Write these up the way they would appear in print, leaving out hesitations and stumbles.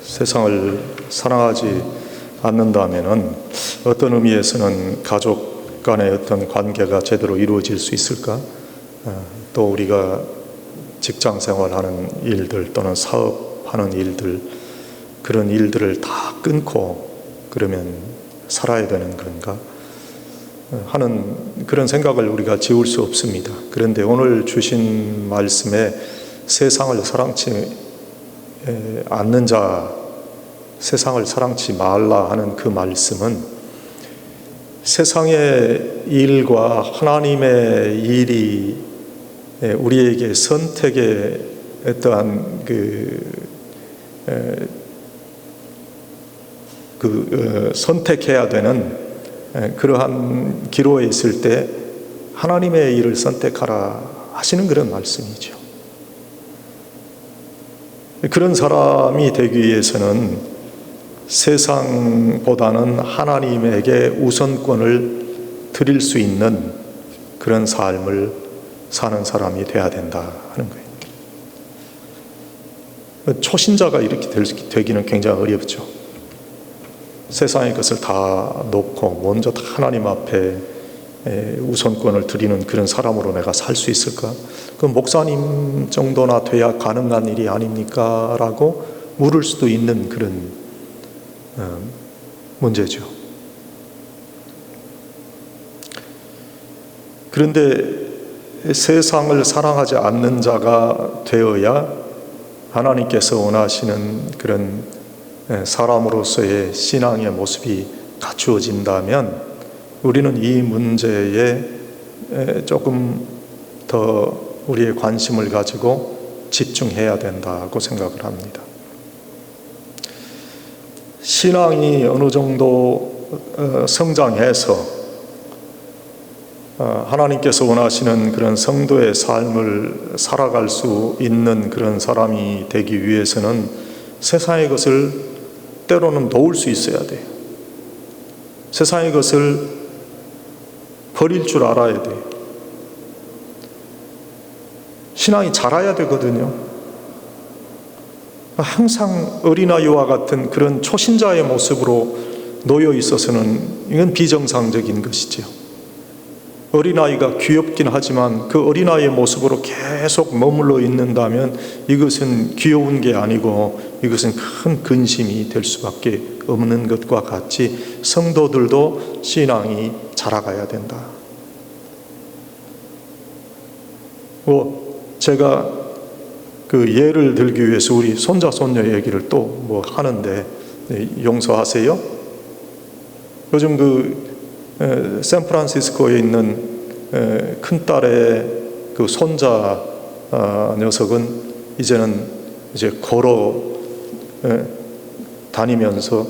세상을 사랑하지 않는다면은 어떤 의미에서는 가족 간의 어떤 관계가 제대로 이루어질 수 있을까? 또 우리가 직장 생활하는 일들 또는 사업하는 일들, 그런 일들을 다 끊고 그러면 살아야 되는 건가? 하는 그런 생각을 우리가 지울 수 없습니다. 그런데 오늘 주신 말씀에 세상을 사랑치 않는 자, 세상을 사랑치 말라 하는 그 말씀은 세상의 일과 하나님의 일이 우리에게 선택의 어떠한 선택해야 되는 그러한 기로에 있을 때 하나님의 일을 선택하라 하시는 그런 말씀이죠. 그런 사람이 되기 위해서는 세상보다는 하나님에게 우선권을 드릴 수 있는 그런 삶을 사는 사람이 돼야 된다 하는 거예요. 초신자가 이렇게 되기는 굉장히 어렵죠. 세상의 것을 다 놓고 먼저 다 하나님 앞에 우선권을 드리는 그런 사람으로 내가 살 수 있을까? 그 목사님 정도나 돼야 가능한 일이 아닙니까? 라고 물을 수도 있는 그런 문제죠. 그런데 세상을 사랑하지 않는 자가 되어야 하나님께서 원하시는 그런 사람으로서의 신앙의 모습이 갖추어진다면 우리는 이 문제에 조금 더 우리의 관심을 가지고 집중해야 된다고 생각을 합니다. 신앙이 어느 정도 성장해서 하나님께서 원하시는 그런 성도의 삶을 살아갈 수 있는 그런 사람이 되기 위해서는 세상의 것을 때로는 놓을 수 있어야 돼요. 세상의 것을 버릴 줄 알아야 돼요. 신앙이 자라야 되거든요. 항상 어린아이와 같은 그런 초신자의 모습으로 놓여 있어서는 이건 비정상적인 것이죠. 어린아이가 귀엽긴 하지만 그 어린아이의 모습으로 계속 머물러 있는다면 이것은 귀여운 게 아니고 이것은 큰 근심이 될 수밖에 없는 것과 같이 성도들도 신앙이 자라가야 된다. 제가 그 예를 들기 위해서 우리 손자 손녀 얘기를 또 뭐 하는데 용서하세요. 요즘 샌프란시스코에 있는 큰 딸의 그 손자 녀석은 이제는 이제 걸어 다니면서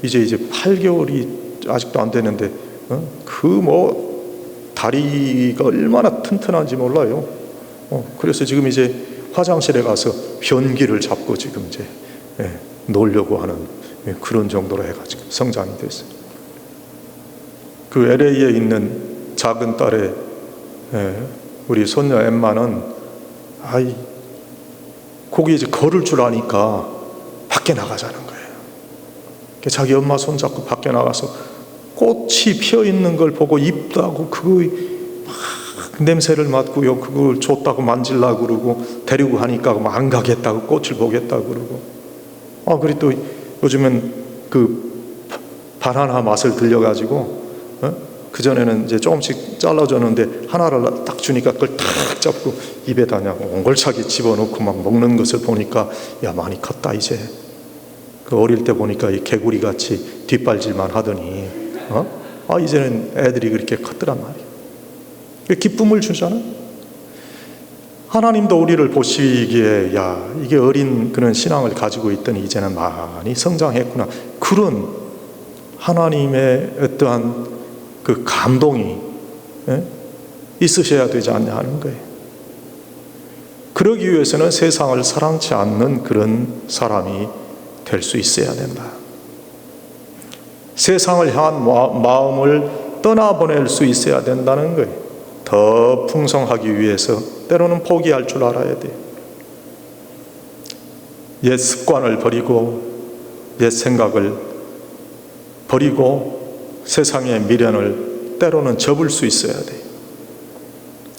이제 8개월이 아직도 안 되는데 다리가 얼마나 튼튼한지 몰라요. 그래서 지금 이제 화장실에 가서 변기를 잡고 지금 이제 놀려고 하는 그런 정도로 해가지고 성장이 됐어요. 그 LA에 있는 작은 딸의 우리 손녀 엠마는 거기 이제 걸을 줄 아니까 밖에 나가자는 거예요. 자기 엄마 손잡고 밖에 나가서 꽃이 피어 있는 걸 보고 이쁘다고 냄새를 맡고요. 그걸 줬다고 만질라고 그러고 데리고 가니까 안 가겠다고 꽃을 보겠다고 그러고 그리고 또 요즘엔 그 바나나 맛을 들려가지고 그전에는 이제 조금씩 잘라줬는데 하나를 딱 주니까 그걸 딱 잡고 입에다 그냥 옹골차게 집어넣고 막 먹는 것을 보니까 야 많이 컸다 이제. 그 어릴 때 보니까 이 개구리 같이 뒷발질만 하더니 이제는 애들이 그렇게 컸더란 말이에요. 기쁨을 주잖아. 하나님도 우리를 보시기에 이게 어린 그런 신앙을 가지고 있더니 이제는 많이 성장했구나. 그런 하나님의 어떠한 그 감동이 있으셔야 되지 않냐 하는 거예요. 그러기 위해서는 세상을 사랑치 않는 그런 사람이 될 수 있어야 된다. 세상을 향한 마음을 떠나보낼 수 있어야 된다는 거예요. 더 풍성하기 위해서 때로는 포기할 줄 알아야 돼요. 옛 습관을 버리고 옛 생각을 버리고 세상의 미련을 때로는 접을 수 있어야 돼요.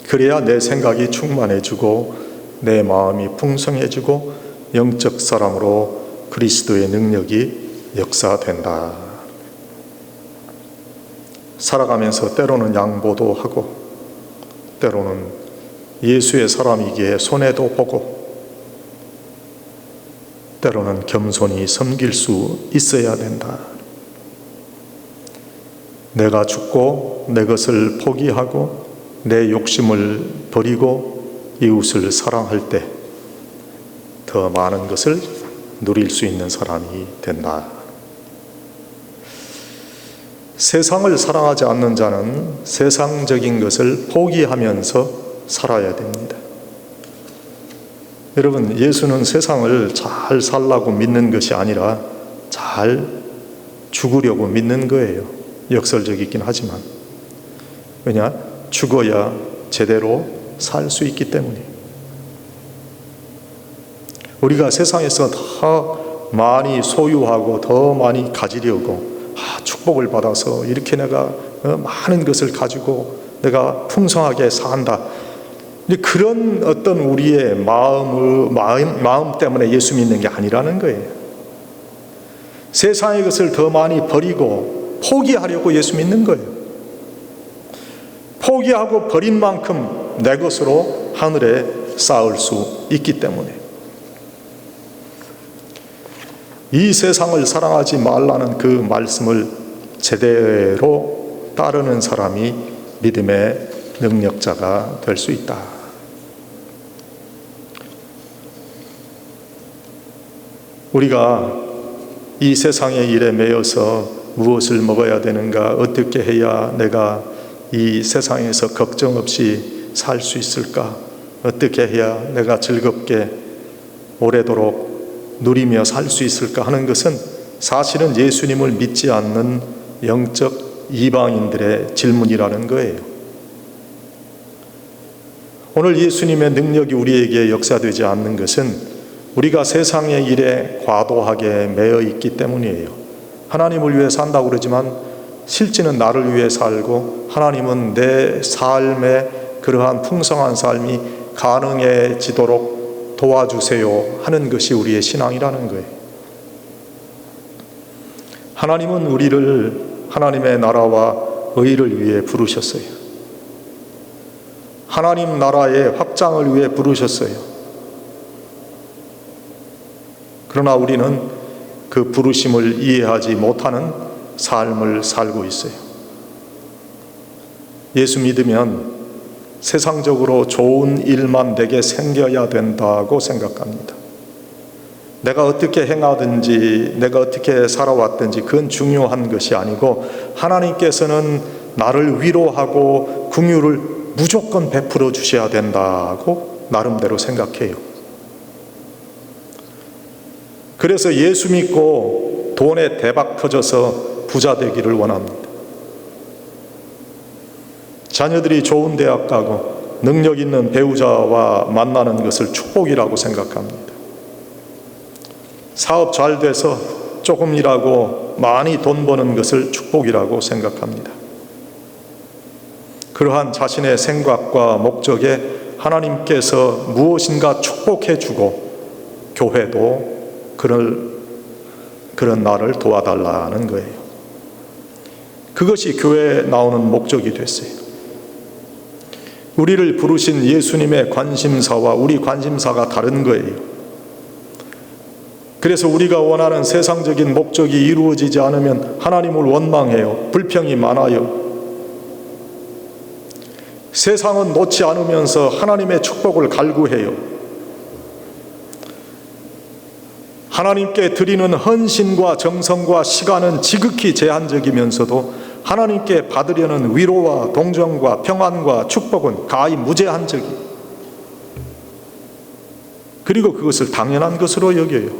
그래야 내 생각이 충만해지고 내 마음이 풍성해지고 영적 사람으로 그리스도의 능력이 역사된다. 살아가면서 때로는 양보도 하고 때로는 예수의 사람이기에 손해도 보고 때로는 겸손히 섬길 수 있어야 된다. 내가 죽고 내 것을 포기하고 내 욕심을 버리고 이웃을 사랑할 때 더 많은 것을 누릴 수 있는 사람이 된다. 세상을 사랑하지 않는 자는 세상적인 것을 포기하면서 살아야 됩니다. 여러분, 예수는 세상을 잘 살라고 믿는 것이 아니라 잘 죽으려고 믿는 거예요. 역설적이긴 하지만. 왜냐? 죽어야 제대로 살 수 있기 때문에. 우리가 세상에서 더 많이 소유하고 더 많이 가지려고 축복을 받아서 이렇게 내가 많은 것을 가지고 내가 풍성하게 산다. 그런 어떤 우리의 마음 때문에 예수 믿는 게 아니라는 거예요. 세상의 것을 더 많이 버리고 포기하려고 예수 믿는 거예요. 포기하고 버린 만큼 내 것으로 하늘에 쌓을 수 있기 때문에. 이 세상을 사랑하지 말라는 그 말씀을 제대로 따르는 사람이 믿음의 능력자가 될 수 있다. 우리가 이 세상의 일에 매여서 무엇을 먹어야 되는가, 어떻게 해야 내가 이 세상에서 걱정 없이 살 수 있을까, 어떻게 해야 내가 즐겁게 오래도록 누리며 살 수 있을까 하는 것은 사실은 예수님을 믿지 않는 영적 이방인들의 질문이라는 거예요. 오늘 예수님의 능력이 우리에게 역사되지 않는 것은 우리가 세상의 일에 과도하게 매여 있기 때문이에요. 하나님을 위해 산다고 그러지만 실제는 나를 위해 살고 하나님은 내 삶에 그러한 풍성한 삶이 가능해지도록 도와주세요 하는 것이 우리의 신앙이라는 거예요. 하나님은 우리를 하나님의 나라와 의를 위해 부르셨어요. 하나님 나라의 확장을 위해 부르셨어요. 그러나 우리는 그 부르심을 이해하지 못하는 삶을 살고 있어요. 예수 믿으면 세상적으로 좋은 일만 내게 생겨야 된다고 생각합니다. 내가 어떻게 행하든지 내가 어떻게 살아왔든지 그건 중요한 것이 아니고 하나님께서는 나를 위로하고 긍휼을 무조건 베풀어 주셔야 된다고 나름대로 생각해요. 그래서 예수 믿고 돈에 대박 터져서 부자 되기를 원합니다. 자녀들이 좋은 대학 가고 능력 있는 배우자와 만나는 것을 축복이라고 생각합니다. 사업 잘 돼서 조금 일하고 많이 돈 버는 것을 축복이라고 생각합니다. 그러한 자신의 생각과 목적에 하나님께서 무엇인가 축복해 주고 교회도 그런 나를 도와달라는 거예요. 그것이 교회에 나오는 목적이 됐어요. 우리를 부르신 예수님의 관심사와 우리 관심사가 다른 거예요. 그래서 우리가 원하는 세상적인 목적이 이루어지지 않으면 하나님을 원망해요. 불평이 많아요. 세상은 놓지 않으면서 하나님의 축복을 갈구해요. 하나님께 드리는 헌신과 정성과 시간은 지극히 제한적이면서도 하나님께 받으려는 위로와 동정과 평안과 축복은 가히 무제한적이. 그리고 그것을 당연한 것으로 여겨요.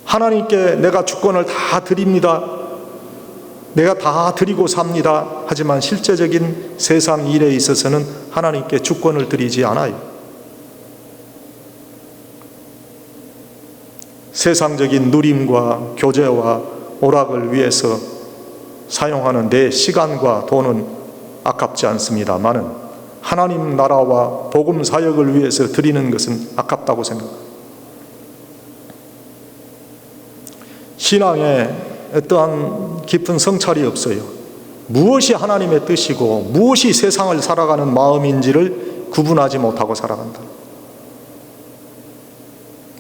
하나님께 내가 주권을 다 드립니다. 내가 다 드리고 삽니다. 하지만 실제적인 세상 일에 있어서는 하나님께 주권을 드리지 않아요. 세상적인 누림과 교제와 오락을 위해서 사용하는 내 시간과 돈은 아깝지 않습니다마는 하나님 나라와 복음 사역을 위해서 드리는 것은 아깝다고 생각합니다. 신앙에 어떠한 깊은 성찰이 없어요. 무엇이 하나님의 뜻이고 무엇이 세상을 살아가는 마음인지를 구분하지 못하고 살아간다.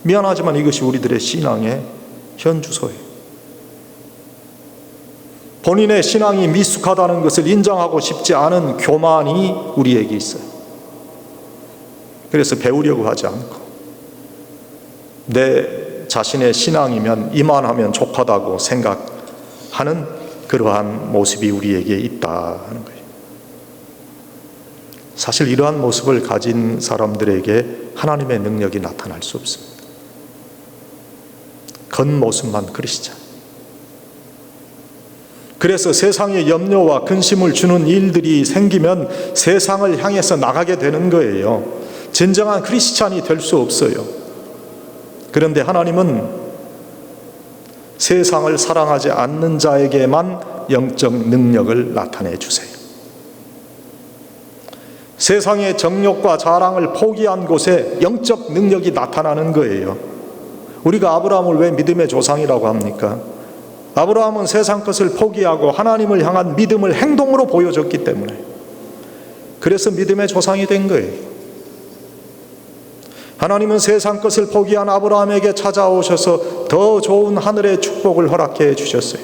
미안하지만 이것이 우리들의 신앙의 현주소예요. 본인의 신앙이 미숙하다는 것을 인정하고 싶지 않은 교만이 우리에게 있어요. 그래서 배우려고 하지 않고 내 자신의 신앙이면 이만하면 족하다고 생각하는 그러한 모습이 우리에게 있다 하는 거예요. 사실 이러한 모습을 가진 사람들에게 하나님의 능력이 나타날 수 없습니다. 겉모습만 그러시잖아요. 그래서 세상에 염려와 근심을 주는 일들이 생기면 세상을 향해서 나가게 되는 거예요. 진정한 크리스찬이 될 수 없어요. 그런데 하나님은 세상을 사랑하지 않는 자에게만 영적 능력을 나타내 주세요. 세상의 정욕과 자랑을 포기한 곳에 영적 능력이 나타나는 거예요. 우리가 아브라함을 왜 믿음의 조상이라고 합니까? 아브라함은 세상 것을 포기하고 하나님을 향한 믿음을 행동으로 보여줬기 때문에, 그래서 믿음의 조상이 된 거예요. 하나님은 세상 것을 포기한 아브라함에게 찾아오셔서 더 좋은 하늘의 축복을 허락해 주셨어요.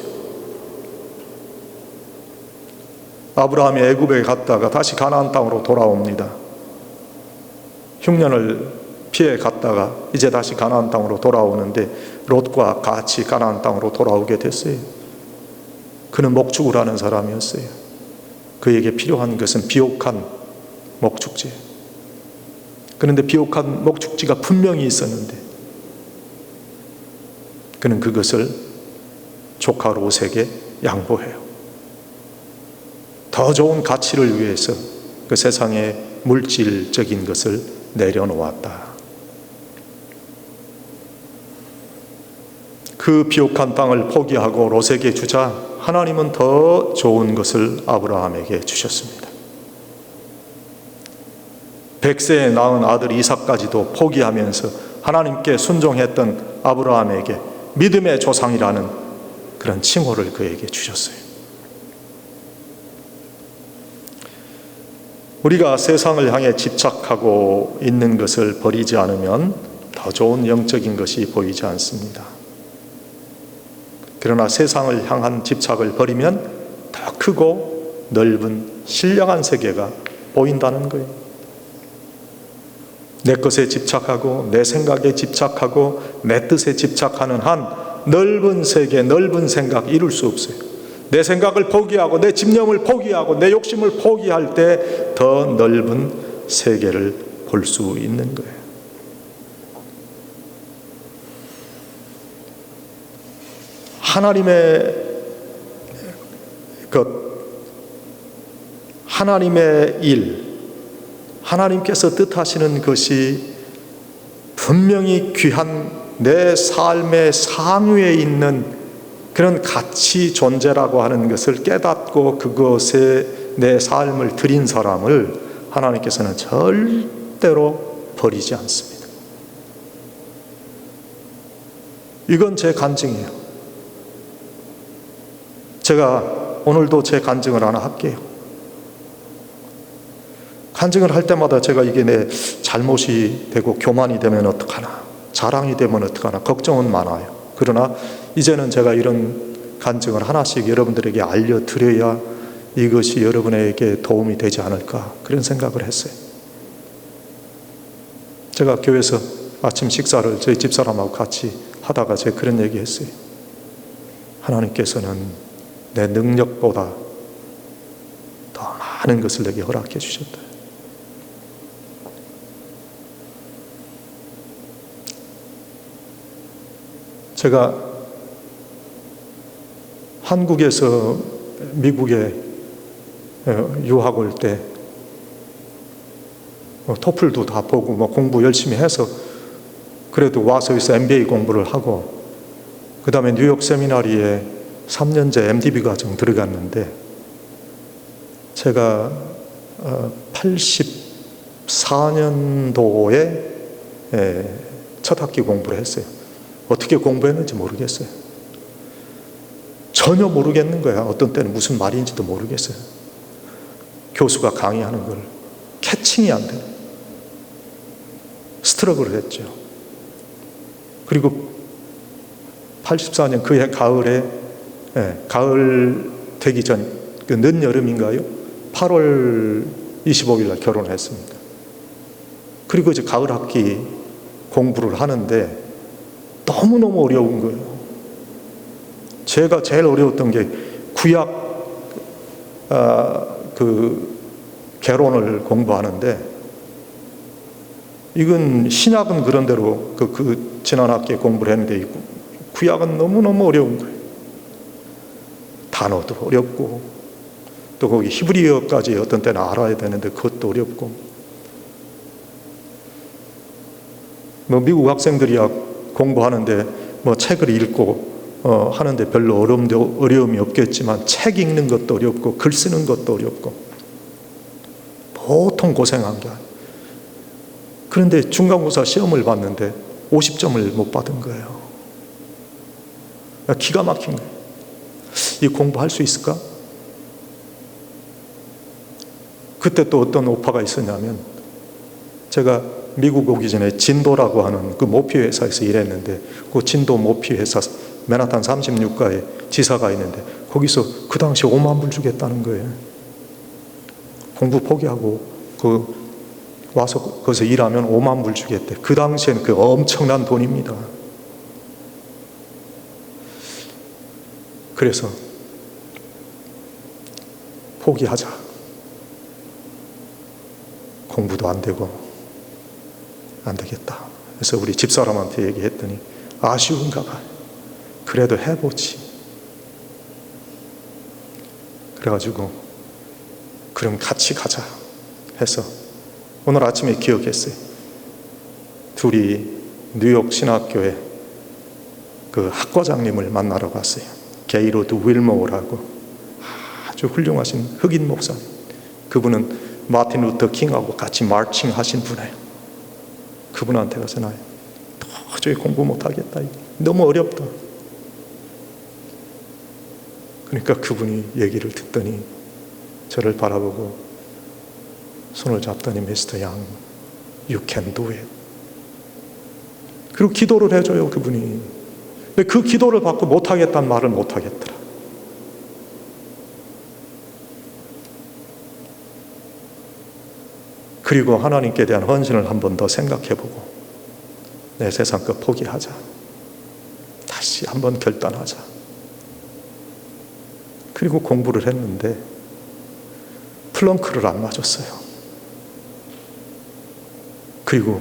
아브라함이 애굽에 갔다가 다시 가나안 땅으로 돌아옵니다. 흉년을 피해 갔다가 이제 다시 가나안 땅으로 돌아오는데 롯과 같이 가나안 땅으로 돌아오게 됐어요. 그는 목축을 하는 사람이었어요. 그에게 필요한 것은 비옥한 목축지예요. 그런데 비옥한 목축지가 분명히 있었는데 그는 그것을 조카 롯에게 양보해요. 더 좋은 가치를 위해서 그 세상의 물질적인 것을 내려놓았다. 그 비옥한 땅을 포기하고 롯에게 주자 하나님은 더 좋은 것을 아브라함에게 주셨습니다. 100세에 낳은 아들 이삭까지도 포기하면서 하나님께 순종했던 아브라함에게 믿음의 조상이라는 그런 칭호를 그에게 주셨어요. 우리가 세상을 향해 집착하고 있는 것을 버리지 않으면 더 좋은 영적인 것이 보이지 않습니다. 그러나 세상을 향한 집착을 버리면 더 크고 넓은 신령한 세계가 보인다는 거예요. 내 것에 집착하고 내 생각에 집착하고 내 뜻에 집착하는 한 넓은 세계, 넓은 생각 이룰 수 없어요. 내 생각을 포기하고 내 집념을 포기하고 내 욕심을 포기할 때 더 넓은 세계를 볼 수 있는 거예요. 하나님의 일, 하나님께서 뜻하시는 것이 분명히 귀한 내 삶의 상위에 있는 그런 가치 존재라고 하는 것을 깨닫고 그것에 내 삶을 드린 사람을 하나님께서는 절대로 버리지 않습니다. 이건 제 간증이에요. 제가 오늘도 제 간증을 하나 할게요. 간증을 할 때마다 제가 이게 내 잘못이 되고 교만이 되면 어떡하나, 자랑이 되면 어떡하나 걱정은 많아요. 그러나 이제는 제가 이런 간증을 하나씩 여러분들에게 알려드려야 이것이 여러분에게 도움이 되지 않을까, 그런 생각을 했어요. 제가 교회에서 아침 식사를 저희 집사람하고 같이 하다가 제가 그런 얘기 했어요. 하나님께서는 내 능력보다 더 많은 것을 내게 허락해 주셨다. 제가 한국에서 미국에 유학 올 때 토플도 다 보고 공부 열심히 해서 그래도 와서 여기서 MBA 공부를 하고 그 다음에 뉴욕 세미나리에 3년제 MDB 과정 들어갔는데 제가 84년도에 첫 학기 공부를 했어요. 어떻게 공부했는지 모르겠어요. 전혀 모르겠는 거야. 어떤 때는 무슨 말인지도 모르겠어요. 교수가 강의하는 걸 캐칭이 안 돼요. 스트러글을 했죠. 그리고 84년 그해 가을에 가을 되기 전 늦여름인가요? 8월 25일 날 결혼을 했습니다. 그리고 이제 가을 학기 공부를 하는데 너무너무 어려운 거예요. 제가 제일 어려웠던 게 구약 그 개론을 공부하는데 이건 신약은 그런 대로 그 지난 학기에 공부를 했는데 구약은 너무너무 어려운 거예요. 단어도 어렵고 또 거기 히브리어까지 어떤 때는 알아야 되는데 그것도 어렵고 미국 학생들이야 공부하는데 책을 읽고 하는데 별로 어려움이 없겠지만 책 읽는 것도 어렵고 글 쓰는 것도 어렵고 보통 고생한 게 아니에요. 그런데 중간고사 시험을 봤는데 50점을 못 받은 거예요. 기가 막힌 거예요. 이 공부할 수 있을까? 그때 또 어떤 오파가 있었냐면 제가 미국 오기 전에 진도라고 하는 그 모피 회사에서 일했는데 그 진도 모피 회사 맨하탄 36가에 지사가 있는데 거기서 그 당시에 5만 불 주겠다는 거예요. 공부 포기하고 와서 거기서 일하면 5만 불 주겠대. 그 당시에는 그 엄청난 돈입니다. 그래서 포기하자. 공부도 안 되고 안 되겠다. 그래서 우리 집사람한테 얘기했더니 아쉬운가 봐요. 그래도 해보지. 그래가지고 그럼 같이 가자 해서 오늘 아침에 기억했어요. 둘이 뉴욕 신학교에 그 학과장님을 만나러 갔어요. 게이로드 윌모어라고 아주 훌륭하신 흑인 목사님. 그분은 마틴 루터 킹하고 같이 마칭 하신 분이에요. 그분한테 가서 나 도저히 공부 못하겠다. 너무 어렵다. 그러니까 그분이 얘기를 듣더니 저를 바라보고 손을 잡더니 미스터 양, you can do it. 그리고 기도를 해줘요, 그분이. 근데 그 기도를 받고 못하겠다는 말을 못하겠더라. 그리고 하나님께 대한 헌신을 한 번 더 생각해보고 내 세상 것 포기하자. 다시 한번 결단하자. 그리고 공부를 했는데 플렁크를 안 맞았어요. 그리고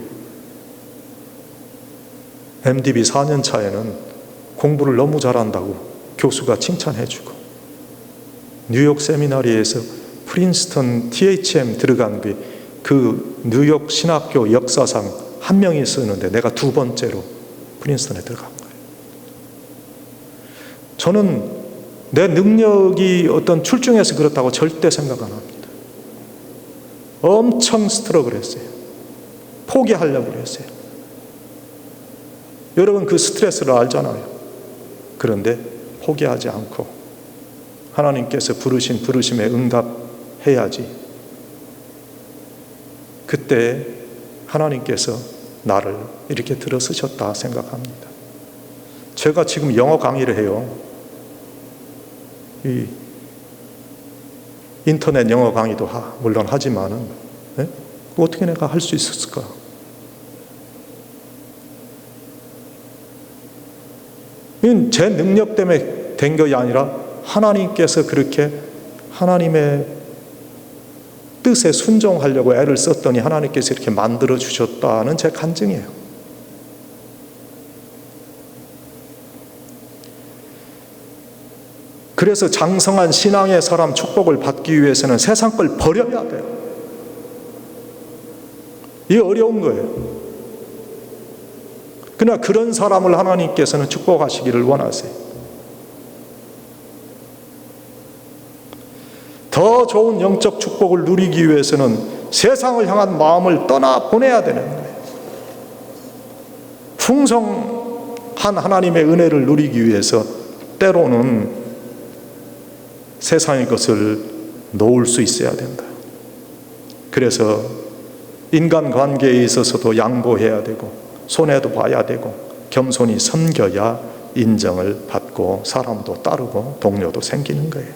MDB 4년 차에는 공부를 너무 잘한다고 교수가 칭찬해주고 뉴욕 세미나리에서 프린스턴 THM 들어간 그 뉴욕 신학교 역사상 한 명이 있었는데 내가 두 번째로 프린스턴에 들어간 거예요. 저는 내 능력이 어떤 출중해서 그렇다고 절대 생각 안 합니다. 엄청 스트러글 했어요. 포기하려고 했어요. 여러분 그 스트레스를 알잖아요. 그런데 포기하지 않고 하나님께서 부르신 부르심에 응답해야지. 그때 하나님께서 나를 이렇게 들어쓰셨다 생각합니다. 제가 지금 영어 강의를 해요. 이 인터넷 영어 강의도 물론 하지만은 어떻게 내가 할 수 있었을까? 이건 제 능력 때문에 된 것이 아니라 하나님께서 그렇게 하나님의 뜻에 순종하려고 애를 썼더니 하나님께서 이렇게 만들어 주셨다는 제 간증이에요. 그래서 장성한 신앙의 사람 축복을 받기 위해서는 세상 걸 버려야 돼요. 이게 어려운 거예요. 그러나 그런 사람을 하나님께서는 축복하시기를 원하세요. 더 좋은 영적 축복을 누리기 위해서는 세상을 향한 마음을 떠나보내야 되는 거예요. 풍성한 하나님의 은혜를 누리기 위해서 때로는 세상의 것을 놓을 수 있어야 된다. 그래서 인간관계에 있어서도 양보해야 되고 손해도 봐야 되고 겸손히 섬겨야 인정을 받고 사람도 따르고 동료도 생기는 거예요.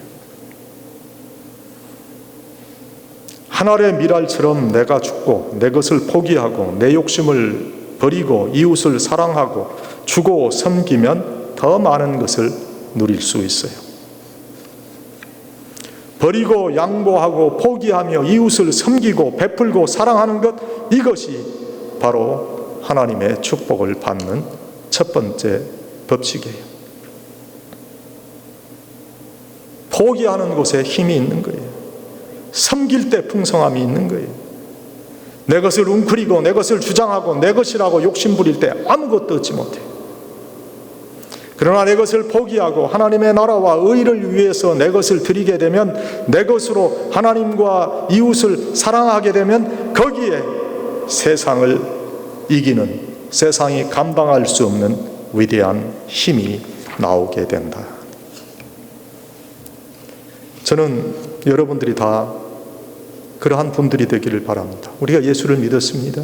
하늘의 미랄처럼 내가 죽고 내 것을 포기하고 내 욕심을 버리고 이웃을 사랑하고 주고 섬기면 더 많은 것을 누릴 수 있어요. 버리고 양보하고 포기하며 이웃을 섬기고 베풀고 사랑하는 것, 이것이 바로 하나님의 축복을 받는 첫 번째 법칙이에요. 포기하는 곳에 힘이 있는 거예요. 섬길 때 풍성함이 있는 거예요. 내 것을 웅크리고 내 것을 주장하고 내 것이라고 욕심 부릴 때 아무것도 얻지 못해요. 그러나 내 것을 포기하고 하나님의 나라와 의를 위해서 내 것을 드리게 되면, 내 것으로 하나님과 이웃을 사랑하게 되면 거기에 세상을 이기는, 세상이 감당할 수 없는 위대한 힘이 나오게 된다. 저는 여러분들이 다 그러한 분들이 되기를 바랍니다. 우리가 예수를 믿었습니다.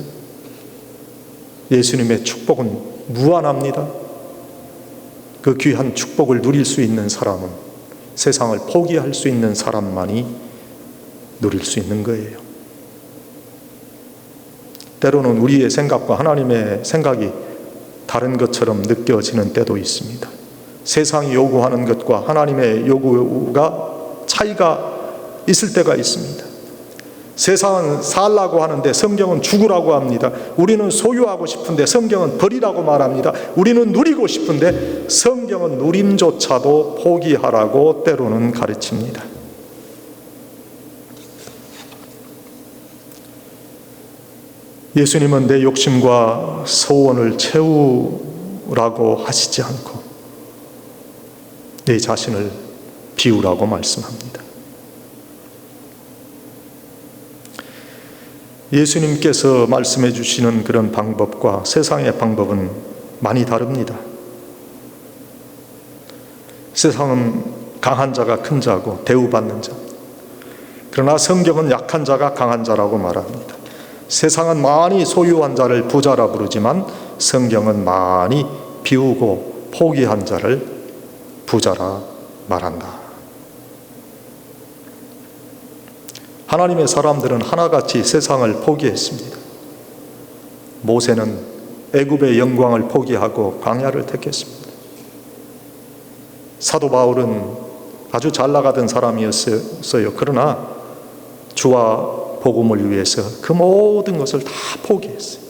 예수님의 축복은 무한합니다. 그 귀한 축복을 누릴 수 있는 사람은 세상을 포기할 수 있는 사람만이 누릴 수 있는 거예요. 때로는 우리의 생각과 하나님의 생각이 다른 것처럼 느껴지는 때도 있습니다. 세상이 요구하는 것과 하나님의 요구가 차이가 있을 때가 있습니다. 세상은 살라고 하는데 성경은 죽으라고 합니다. 우리는 소유하고 싶은데 성경은 버리라고 말합니다. 우리는 누리고 싶은데 성경은 누림조차도 포기하라고 때로는 가르칩니다. 예수님은 내 욕심과 소원을 채우라고 하시지 않고 내 자신을 비우라고 말씀합니다. 예수님께서 말씀해 주시는 그런 방법과 세상의 방법은 많이 다릅니다. 세상은 강한 자가 큰 자고 대우받는 자, 그러나 성경은 약한 자가 강한 자라고 말합니다. 세상은 많이 소유한 자를 부자라 부르지만 성경은 많이 비우고 포기한 자를 부자라 말한다. 하나님의 사람들은 하나같이 세상을 포기했습니다. 모세는 애굽의 영광을 포기하고 광야를 택했습니다. 사도 바울은 아주 잘 나가던 사람이었어요. 그러나 주와 복음을 위해서 그 모든 것을 다 포기했어요.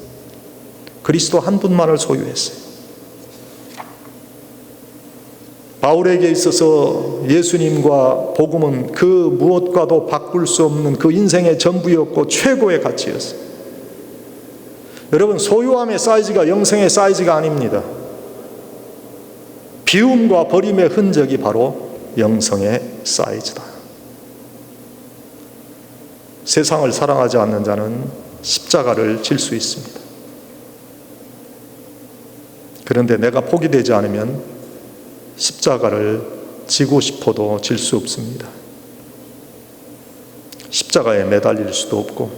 그리스도 한 분만을 소유했어요. 바울에게 있어서 예수님과 복음은 그 무엇과도 바꿀 수 없는 그 인생의 전부였고 최고의 가치였어요. 여러분, 소유함의 사이즈가 영생의 사이즈가 아닙니다. 비움과 버림의 흔적이 바로 영성의 사이즈다. 세상을 사랑하지 않는 자는 십자가를 질 수 있습니다. 그런데 내가 포기되지 않으면 십자가를 지고 싶어도 질 수 없습니다. 십자가에 매달릴 수도 없고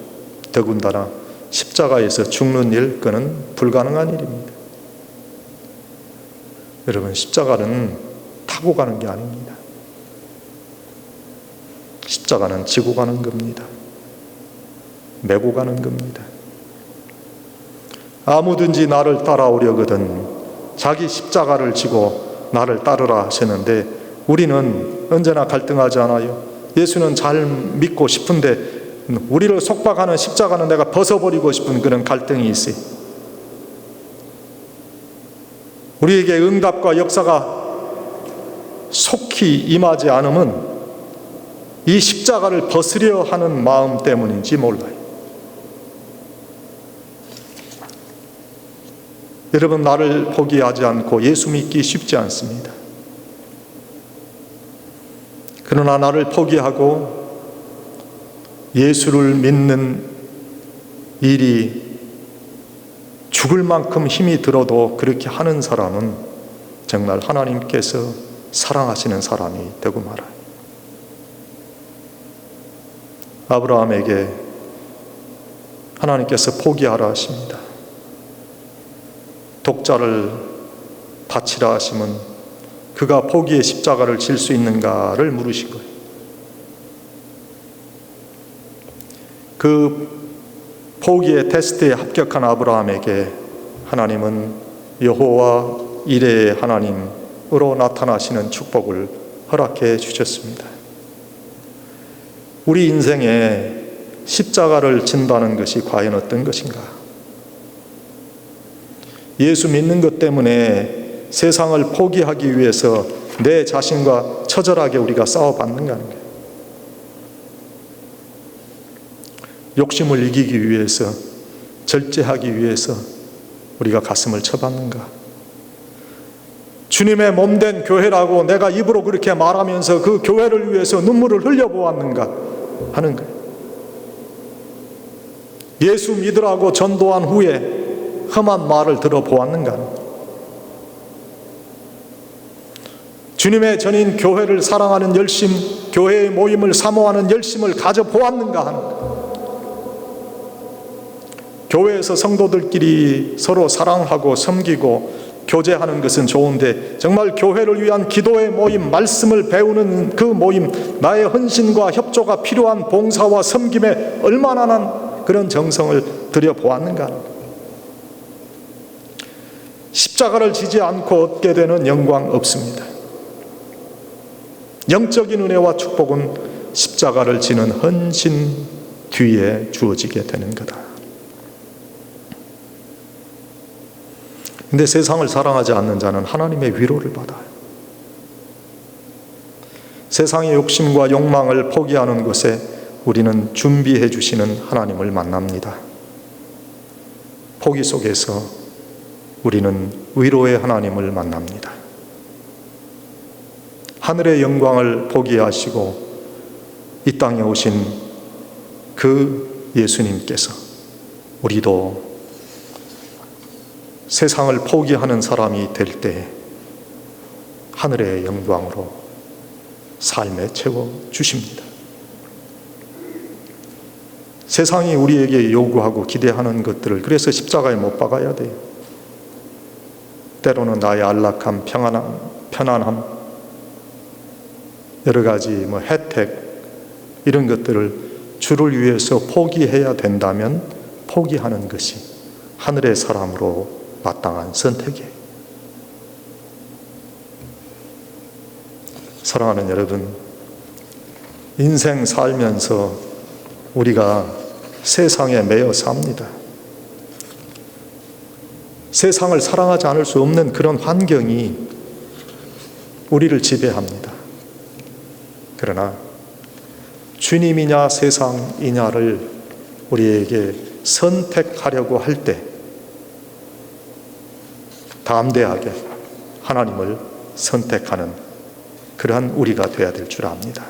더군다나 십자가에서 죽는 일, 그는 불가능한 일입니다. 여러분, 십자가는 타고 가는 게 아닙니다. 십자가는 지고 가는 겁니다. 메고 가는 겁니다. 아무든지 나를 따라오려거든 자기 십자가를 지고 나를 따르라 하시는데 우리는 언제나 갈등하지 않아요. 예수는 잘 믿고 싶은데 우리를 속박하는 십자가는 내가 벗어버리고 싶은 그런 갈등이 있어요. 우리에게 응답과 역사가 속히 임하지 않으면 이 십자가를 벗으려 하는 마음 때문인지 몰라요. 여러분, 나를 포기하지 않고 예수 믿기 쉽지 않습니다. 그러나 나를 포기하고 예수를 믿는 일이 죽을 만큼 힘이 들어도 그렇게 하는 사람은 정말 하나님께서 사랑하시는 사람이 되고 말아요. 아브라함에게 하나님께서 포기하라 하십니다. 독자를 바치라 하시면 그가 포기의 십자가를 질 수 있는가를 물으신 거예요. 그 포기의 테스트에 합격한 아브라함에게 하나님은 여호와 이레의 하나님으로 나타나시는 축복을 허락해 주셨습니다. 우리 인생에 십자가를 진다는 것이 과연 어떤 것인가? 예수 믿는 것 때문에 세상을 포기하기 위해서 내 자신과 처절하게 우리가 싸워봤는가 하는 거예요. 욕심을 이기기 위해서, 절제하기 위해서 우리가 가슴을 쳐봤는가? 주님의 몸된 교회라고 내가 입으로 그렇게 말하면서 그 교회를 위해서 눈물을 흘려보았는가 하는 거예요. 예수 믿으라고 전도한 후에 험한 말을 들어보았는가 하는 거예요. 주님의 전인 교회를 사랑하는 열심, 교회의 모임을 사모하는 열심을 가져보았는가 하는 거예요. 교회에서 성도들끼리 서로 사랑하고 섬기고 교제하는 것은 좋은데 정말 교회를 위한 기도의 모임, 말씀을 배우는 그 모임, 나의 헌신과 협조가 필요한 봉사와 섬김에 얼마나 그런 정성을 들여보았는가. 십자가를 지지 않고 얻게 되는 영광 없습니다. 영적인 은혜와 축복은 십자가를 지는 헌신 뒤에 주어지게 되는 거다. 근데 세상을 사랑하지 않는 자는 하나님의 위로를 받아요. 세상의 욕심과 욕망을 포기하는 곳에 우리는 준비해 주시는 하나님을 만납니다. 포기 속에서 우리는 위로의 하나님을 만납니다. 하늘의 영광을 포기하시고 이 땅에 오신 그 예수님께서 우리도 세상을 포기하는 사람이 될 때 하늘의 영광으로 삶에 채워주십니다. 세상이 우리에게 요구하고 기대하는 것들을 그래서 십자가에 못 박아야 돼요. 때로는 나의 안락함, 편안함, 여러 가지 혜택 이런 것들을 주를 위해서 포기해야 된다면 포기하는 것이 하늘의 사람으로 마땅한 선택이에요. 사랑하는 여러분, 인생 살면서 우리가 세상에 매여 삽니다. 세상을 사랑하지 않을 수 없는 그런 환경이 우리를 지배합니다. 그러나 주님이냐 세상이냐를 우리에게 선택하려고 할 때 담대하게 하나님을 선택하는 그러한 우리가 되어야 될 줄 압니다.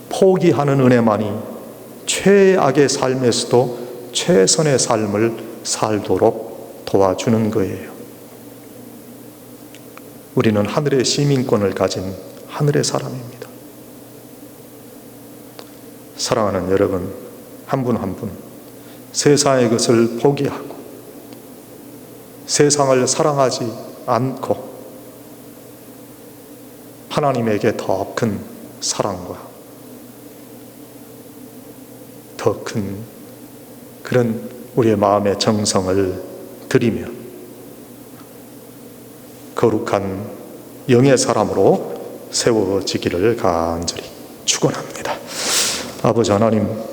포기하는 은혜만이 최악의 삶에서도 최선의 삶을 살도록 도와주는 거예요. 우리는 하늘의 시민권을 가진 하늘의 사람입니다. 사랑하는 여러분, 한 분 한 분 세상의 것을 포기하고 세상을 사랑하지 않고 하나님에게 더 큰 사랑과 더 큰 그런 우리의 마음의 정성을 드리며 거룩한 영의 사람으로 세워지기를 간절히 축원합니다. 아버지 하나님,